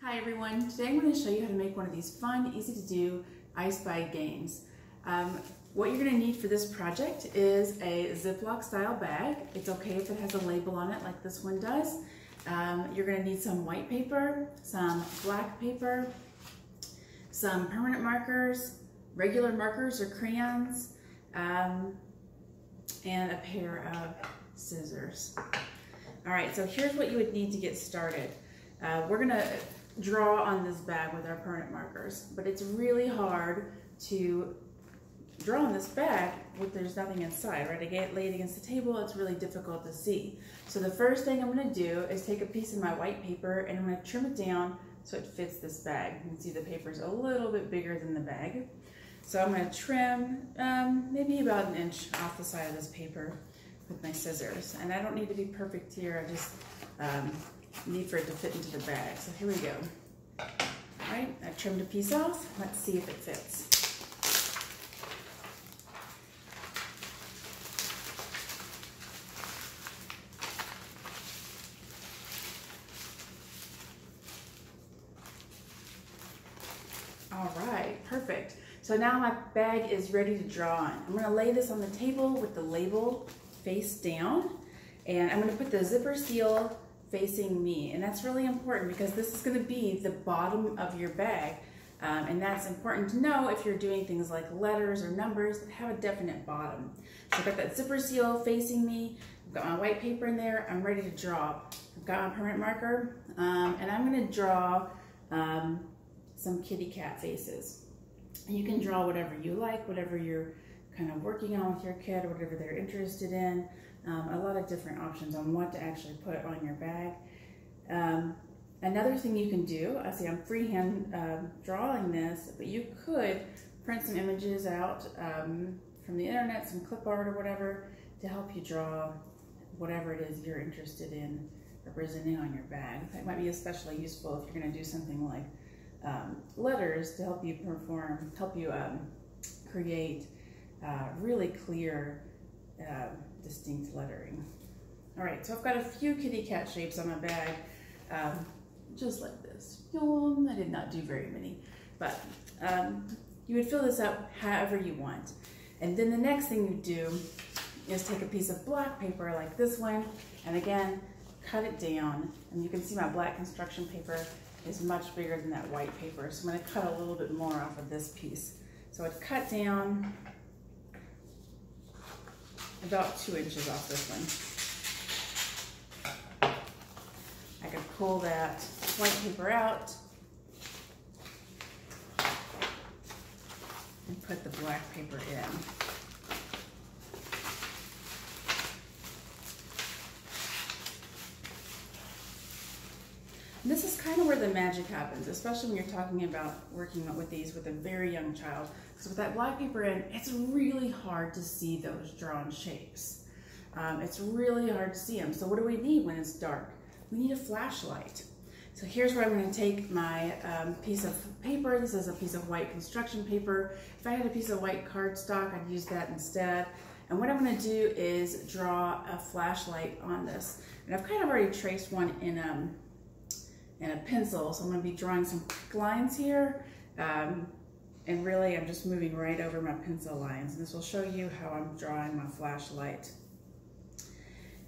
Hi everyone, today I'm going to show you how to make one of these fun, easy to do I Spy games. What you're going to need for this project is a Ziploc-style bag. It's okay if it has a label on it like this one does. You're going to need some white paper, some black paper, some permanent markers, regular markers or crayons, and a pair of scissors. Alright, so here's what you would need to get started. We're going to draw on this bag with our permanent markers, but it's really hard to draw on this bag if there's nothing inside, right? I get laid against the table, it's really difficult to see. So the first thing I'm going to do is take a piece of my white paper and I'm going to trim it down so it fits this bag. You can see the paper's a little bit bigger than the bag. So I'm going to trim maybe about an inch off the side of this paper with my scissors. And I don't need to be perfect here, I just need for it to fit into the bag. So here we go. All right, I trimmed a piece off. Let's see if it fits. All right, perfect. So now my bag is ready to draw on. I'm going to lay this on the table with the label face down, and I'm going to put the zipper seal facing me, and that's really important because this is going to be the bottom of your bag, and that's important to know if you're doing things like letters or numbers that have a definite bottom. So I've got that zipper seal facing me, I've got my white paper in there, I'm ready to draw. I've got my permanent marker, and I'm going to draw some kitty cat faces. And you can draw whatever you like, whatever you're kind of working on with your kid, or whatever they're interested in. A lot of different options on what to actually put on your bag. Another thing you can do, I see I'm freehand drawing this, but you could print some images out from the internet, some clip art or whatever, to help you draw whatever it is you're interested in representing on your bag. That might be especially useful if you're going to do something like letters to help you create really clear, distinct lettering. All right, so I've got a few kitty cat shapes on my bag, just like this. I did not do very many, but you would fill this up however you want. And then the next thing you do is take a piece of black paper like this one, and again, cut it down. And you can see my black construction paper is much bigger than that white paper, so I'm going to cut a little bit more off of this piece. So I'd cut down about 2 inches off this one. I could pull that white paper out and put the black paper in. And this is kind of where the magic happens, especially when you're talking about working with these with a very young child. Because with that black paper in, it's really hard to see those drawn shapes. It's really hard to see them. So what do we need when it's dark? We need a flashlight. So here's where I'm going to take my piece of paper. This is a piece of white construction paper. If I had a piece of white cardstock, I'd use that instead. And what I'm going to do is draw a flashlight on this. And I've kind of already traced one in a pencil, so I'm going to be drawing some quick lines here, and really I'm just moving right over my pencil lines, and this will show you how I'm drawing my flashlight.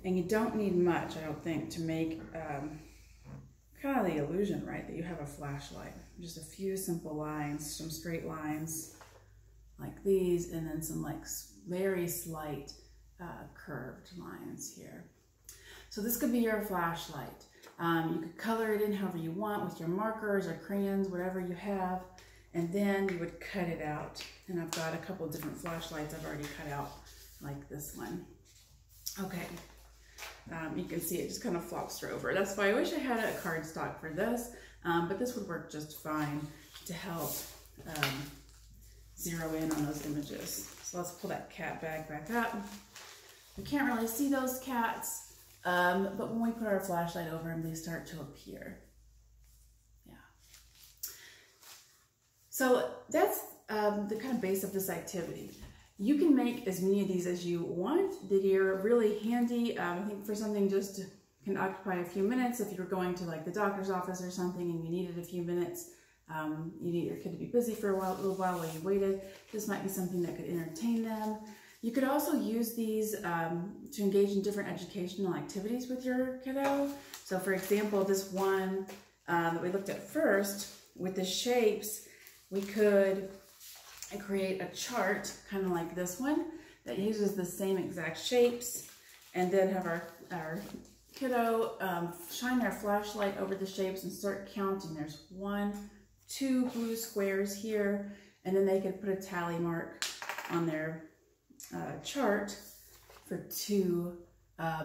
And you don't need much, I don't think, to make kind of the illusion, right, that you have a flashlight. Just a few simple lines, some straight lines like these, and then some like very slight curved lines here. So this could be your flashlight. You could color it in however you want with your markers or crayons, whatever you have, and then you would cut it out. And I've got a couple different flashlights I've already cut out, like this one. Okay, you can see it just kind of flops over. That's why I wish I had a cardstock for this, but this would work just fine to help zero in on those images. So let's pull that cat bag back up. We can't really see those cats. But when we put our flashlight over them, they start to appear. Yeah. So that's the kind of base of this activity. You can make as many of these as you want. That are really handy. I think for something just can occupy a few minutes if you're going to like the doctor's office or something and you needed a few minutes. You need your kid to be busy for a little while you waited. This might be something that could entertain them. You could also use these to engage in different educational activities with your kiddo. So for example, this one that we looked at first with the shapes, we could create a chart kind of like this one that uses the same exact shapes, and then have our kiddo shine their flashlight over the shapes and start counting. There's 1, 2 blue squares here, and then they could put a tally mark on their chart for 2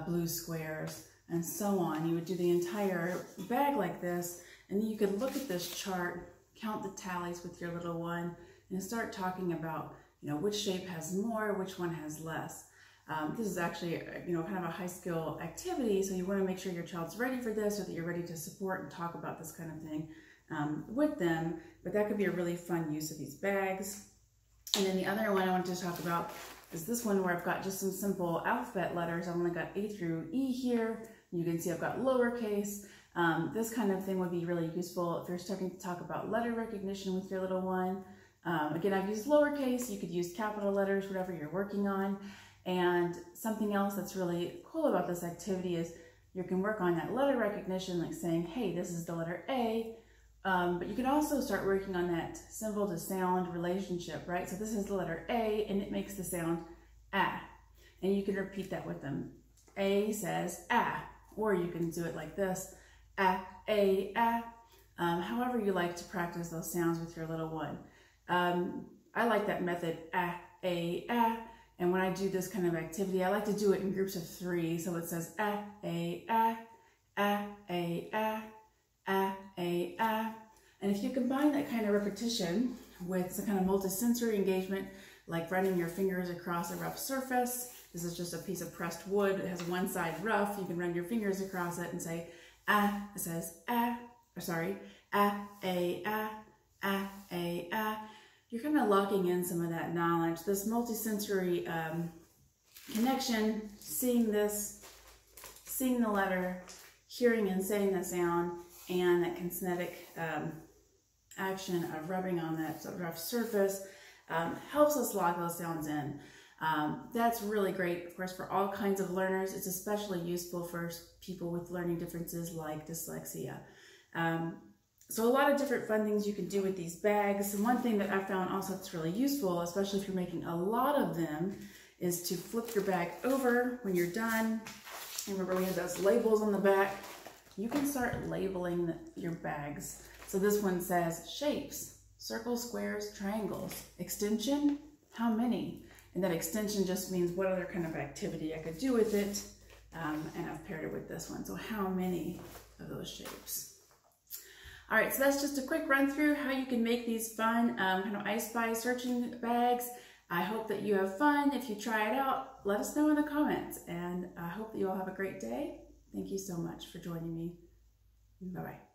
blue squares, and so on. You would do the entire bag like this, and then you could look at this chart, count the tallies with your little one, and start talking about, you know, which shape has more, which one has less. This is actually, you know, kind of a high skill activity, so you want to make sure your child's ready for this, or that you're ready to support and talk about this kind of thing with them. But that could be a really fun use of these bags. And then the other one I wanted to talk about is this one where I've got just some simple alphabet letters. I've only got A through E here. You can see I've got lowercase. This kind of thing would be really useful if you're starting to talk about letter recognition with your little one. Again, I've used lowercase. You could use capital letters, whatever you're working on. And something else that's really cool about this activity is you can work on that letter recognition, like saying, hey, this is the letter A. But you can also start working on that symbol to sound relationship, right? So this is the letter A, and it makes the sound ah. And you can repeat that with them. A says ah, or you can do it like this, ah, A, ah. However you like to practice those sounds with your little one. I like that method, ah, A, ah. And when I do this kind of activity, I like to do it in groups of 3. So it says ah, A, ah, ah, A, ah, ah, A, ah. And if you combine that kind of repetition with some kind of multisensory engagement, like running your fingers across a rough surface, this is just a piece of pressed wood. It has one side rough. You can run your fingers across it and say ah. It says ah, or sorry, ah, A, ah, ah, A, ah. You're kind of locking in some of that knowledge. This multisensory connection, seeing this, seeing the letter, hearing and saying the sound, and that kinetic action of rubbing on that rough surface helps us lock those sounds in. That's really great, of course, for all kinds of learners. It's especially useful for people with learning differences like dyslexia. So a lot of different fun things you can do with these bags. And one thing that I found also that's really useful, especially if you're making a lot of them, is to flip your bag over when you're done. Remember, we have those labels on the back. You can start labeling your bags. So this one says shapes, circles, squares, triangles. Extension, how many? And that extension just means what other kind of activity I could do with it. And I've paired it with this one. So how many of those shapes? All right, so that's just a quick run through how you can make these fun kind of I Spy searching bags. I hope that you have fun. If you try it out, let us know in the comments. And I hope that you all have a great day. Thank you so much for joining me. Bye-bye.